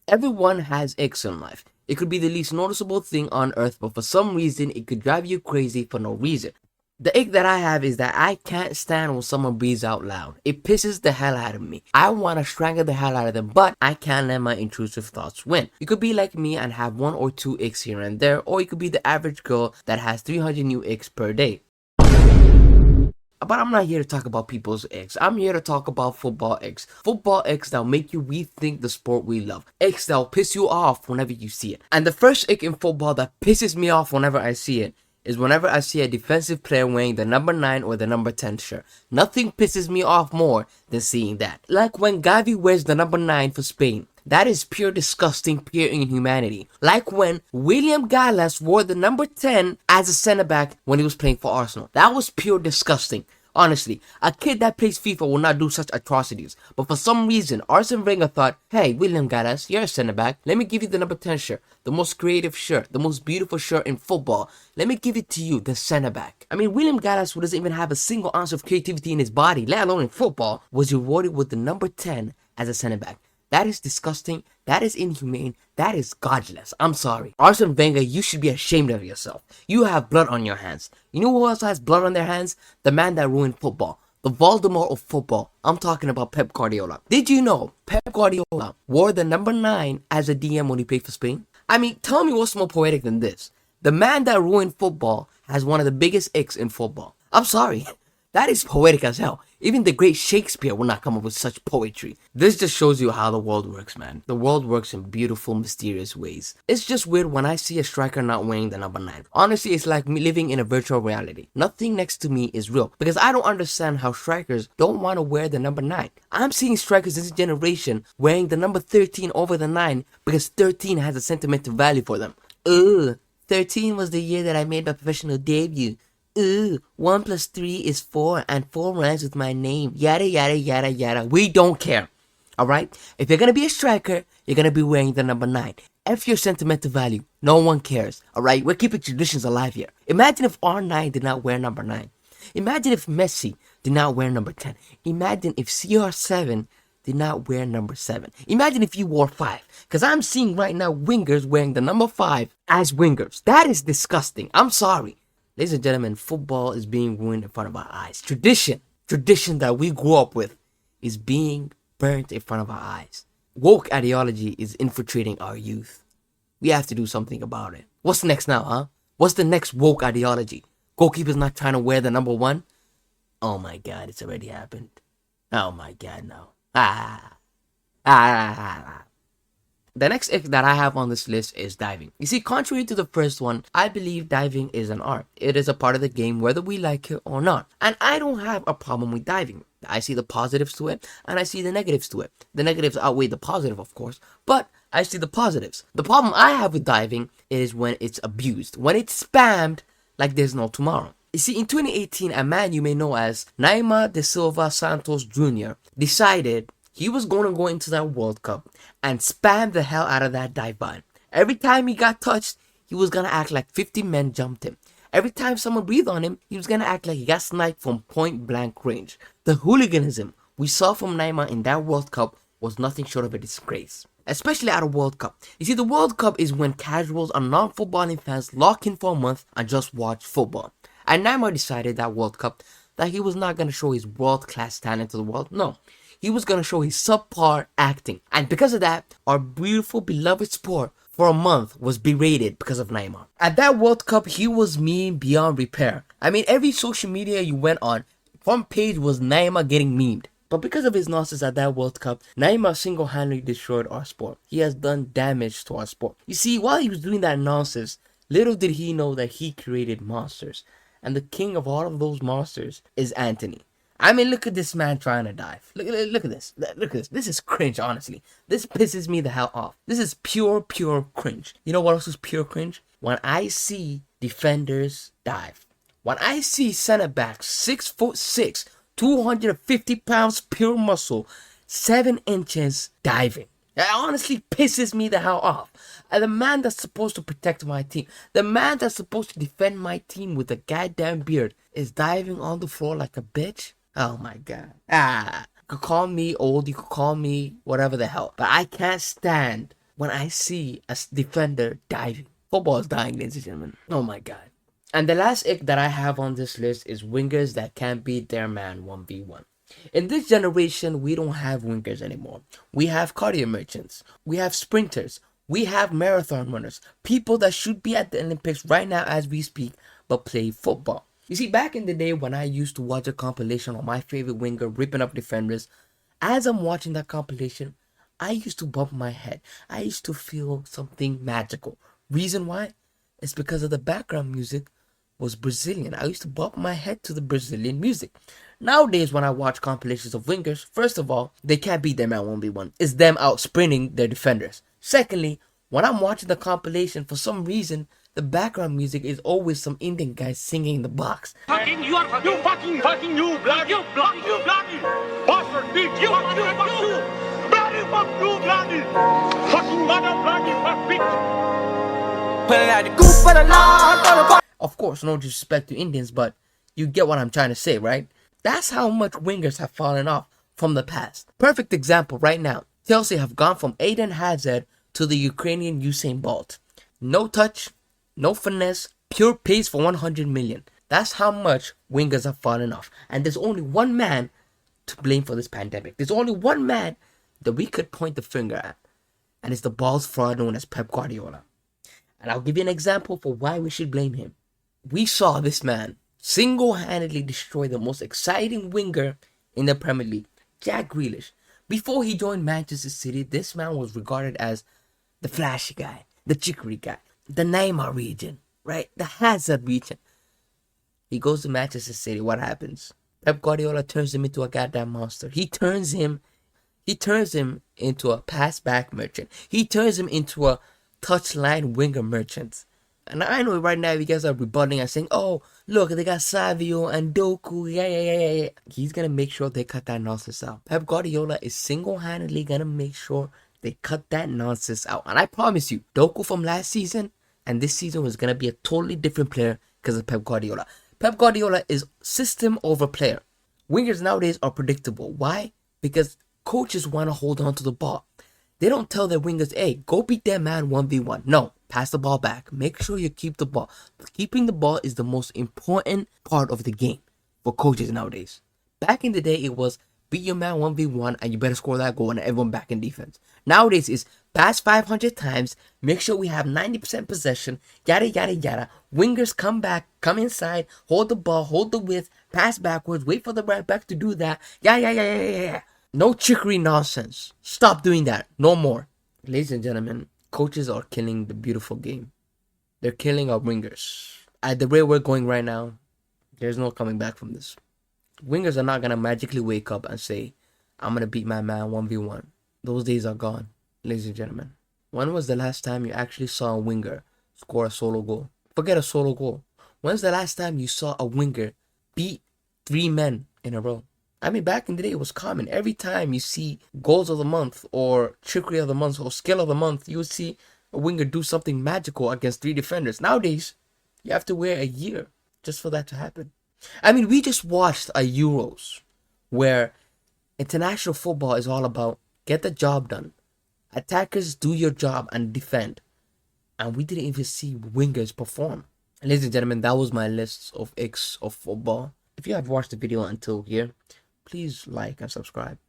Everyone has icks in life. It could be the least noticeable thing on earth, but for some reason, it could drive you crazy for no reason. The ick that I have is that I can't stand when someone breathes out loud. It pisses the hell out of me. I want to strangle the hell out of them, but I can't let my intrusive thoughts win. You could be like me and have one or two icks here and there, or you could be the average girl that has 300 new icks per day. But I'm not here to talk about people's icks. I'm here to talk about football icks. Football icks that'll make you rethink the sport we love. Icks that'll piss you off whenever you see it. And the first ick in football that pisses me off whenever I see it is whenever I see a defensive player wearing the number 9 or the number 10 shirt. Nothing pisses me off more than seeing that. Like when Gavi wears the number 9 for Spain. That is pure disgusting, pure inhumanity. Like when William Gallas wore the number 10 as a center back when he was playing for Arsenal. That was pure disgusting. Honestly, a kid that plays FIFA will not do such atrocities. But for some reason, Arsene Wenger thought, hey, William Gallas, you're a center back. Let me give you the number 10 shirt. The most creative shirt. The most beautiful shirt in football. Let me give it to you, the center back. I mean, William Gallas, who doesn't even have a single ounce of creativity in his body, let alone in football, was rewarded with the number 10 as a center back. That is disgusting. That is inhumane. That is godless. I'm sorry. Arsene Wenger, you should be ashamed of yourself. You have blood on your hands. You know who also has blood on their hands? The man that ruined football. The Voldemort of football. I'm talking about Pep Guardiola. Did you know Pep Guardiola wore the number 9 as a DM when he played for Spain? I mean, tell me what's more poetic than this. The man that ruined football has one of the biggest icks in football. I'm sorry. That is poetic as hell. Even the great Shakespeare will not come up with such poetry. This just shows you how the world works, man. The world works in beautiful, mysterious ways. It's just weird when I see a striker not wearing the number 9. Honestly, it's like me living in a virtual reality. Nothing next to me is real. Because I don't understand how strikers don't want to wear the number 9. I'm seeing strikers in this generation wearing the number 13 over the 9 because 13 has a sentimental value for them. Ugh, 13 was the year that I made my professional debut. Ooh, 1 plus 3 is 4, and 4 rhymes with my name. Yada, yada, yada, yada. We don't care. Alright? If you're gonna be a striker, you're gonna be wearing the number 9. F your sentimental value. No one cares. Alright? We're keeping traditions alive here. Imagine if R9 did not wear number 9. Imagine if Messi did not wear number 10. Imagine if CR7 did not wear number 7. Imagine if you wore 5. Because I'm seeing right now wingers wearing the number 5 as wingers. That is disgusting. I'm sorry. Ladies and gentlemen, football is being ruined in front of our eyes. Tradition that we grew up with is being burnt in front of our eyes. Woke ideology is infiltrating our youth. We have to do something about it. What's next now, huh? What's the next woke ideology? Goalkeepers not trying to wear the number 1? Oh my God, it's already happened. Oh my God, no. The next ick that I have on this list is diving. You see, contrary to the first one, I believe diving is an art. It is a part of the game whether we like it or not. And I don't have a problem with diving. I see the positives to it and I see the negatives to it. The negatives outweigh the positive, of course, but I see the positives. The problem I have with diving is when it's abused, when it's spammed like there's no tomorrow. You see, in 2018, a man you may know as Neymar da Silva Santos Jr. decided he was going to go into that World Cup and spam the hell out of that dive bomb. Every time he got touched, he was going to act like 50 men jumped him. Every time someone breathed on him, he was going to act like he got sniped from point blank range. The hooliganism we saw from Neymar in that World Cup was nothing short of a disgrace. Especially at a World Cup. You see, the World Cup is when casuals and non-footballing fans lock in for a month and just watch football. And Neymar decided that World Cup that he was not going to show his world-class talent to the world. No. He was going to show his subpar acting. And because of that, our beautiful, beloved sport for a month was berated because of Neymar. At that World Cup, he was memed beyond repair. I mean, every social media you went on, front page was Neymar getting memed. But because of his nonsense at that World Cup, Neymar single-handedly destroyed our sport. He has done damage to our sport. You see, while he was doing that nonsense, little did he know that he created monsters. And the king of all of those monsters is Anthony. I mean, look at this man trying to dive. Look at this. Look at this. This is cringe, honestly. This pisses me the hell off. This is pure cringe. You know what else is pure cringe? When I see defenders dive. When I see center backs, 6'6", 250 pounds pure muscle, 7 inches diving. That honestly pisses me the hell off. And the man that's supposed to protect my team, the man that's supposed to defend my team with a goddamn beard, is diving on the floor like a bitch. Oh my God. You could call me old, you could call me whatever the hell, but I can't stand when I see a defender diving. Football is dying, ladies and gentlemen. Oh my god. And the last ick that I have on this list is wingers that can't beat their man 1v1. In this generation, we don't have wingers anymore. We have cardio merchants. We have sprinters. We have marathon runners. People that should be at the Olympics right now as we speak, but play football. You see, back in the day when I used to watch a compilation on my favorite winger ripping up defenders, as I'm watching that compilation, I used to bump my head. I used to feel something magical. Reason why? It's because of the background music was Brazilian. I used to bump my head to the Brazilian music. Nowadays, when I watch compilations of wingers, first of all, they can't beat them at 1v1. It's them out sprinting their defenders. Secondly, when I'm watching the compilation, for some reason, the background music is always some Indian guy singing in the box. Fucking, you are fucking, you bloody, you bloody, bastard, bitch, you bloody, fuck you, bloody, fucking mother, bloody, fuck, bitch. Of course, no disrespect to Indians, but you get what I'm trying to say, right? That's how much wingers have fallen off from the past. Perfect example right now. Chelsea have gone from Eden Hazard to the Ukrainian Usain Bolt. No touch, no finesse, pure pace for 100 million. That's how much wingers have fallen off. And there's only one man to blame for this pandemic. There's only one man that we could point the finger at. And it's the balls fraud known as Pep Guardiola. And I'll give you an example for why we should blame him. We saw this man single-handedly destroy the most exciting winger in the Premier League, Jack Grealish. Before he joined Manchester City, this man was regarded as the flashy guy, the chicory guy, the Neymar region, right? The Hazard region. He goes to Manchester City. What happens? Pep Guardiola turns him into a goddamn monster. He turns him into a pass-back merchant. He turns him into a touchline winger merchant. And I know right now you guys are rebutting and saying, oh, look, they got Savio and Doku. Yeah. He's going to make sure they cut that nonsense out. Pep Guardiola is single-handedly going to make sure they cut that nonsense out. And I promise you, Doku from last season and this season was going to be a totally different player because of Pep Guardiola. Pep Guardiola is system over player. Wingers nowadays are predictable. Why? Because coaches want to hold on to the ball. They don't tell their wingers, hey, go beat that man 1v1. No, pass the ball back. Make sure you keep the ball. Keeping the ball is the most important part of the game for coaches nowadays. Back in the day, it was beat your man 1v1 and you better score that goal and everyone back in defense. Nowadays, it's pass 500 times, make sure we have 90% possession, yada, yada, yada. Wingers come back, come inside, hold the ball, hold the width, pass backwards, wait for the right back to do that. Yeah. No chicory nonsense. Stop doing that. No more. Ladies and gentlemen, coaches are killing the beautiful game. They're killing our wingers. At the rate we're going right now, there's no coming back from this. Wingers are not going to magically wake up and say, I'm going to beat my man 1v1. Those days are gone, ladies and gentlemen. When was the last time you actually saw a winger score a solo goal? Forget a solo goal. When's the last time you saw a winger beat 3 men in a row? I mean, back in the day, it was common. Every time you see goals of the month or trickery of the month or skill of the month, you would see a winger do something magical against 3 defenders. Nowadays, you have to wait a year just for that to happen. I mean, we just watched a Euros where international football is all about get the job done. Attackers do your job and defend. And we didn't even see wingers perform. Ladies and gentlemen, that was my list of Icks of football. If you have watched the video until here, please like and subscribe.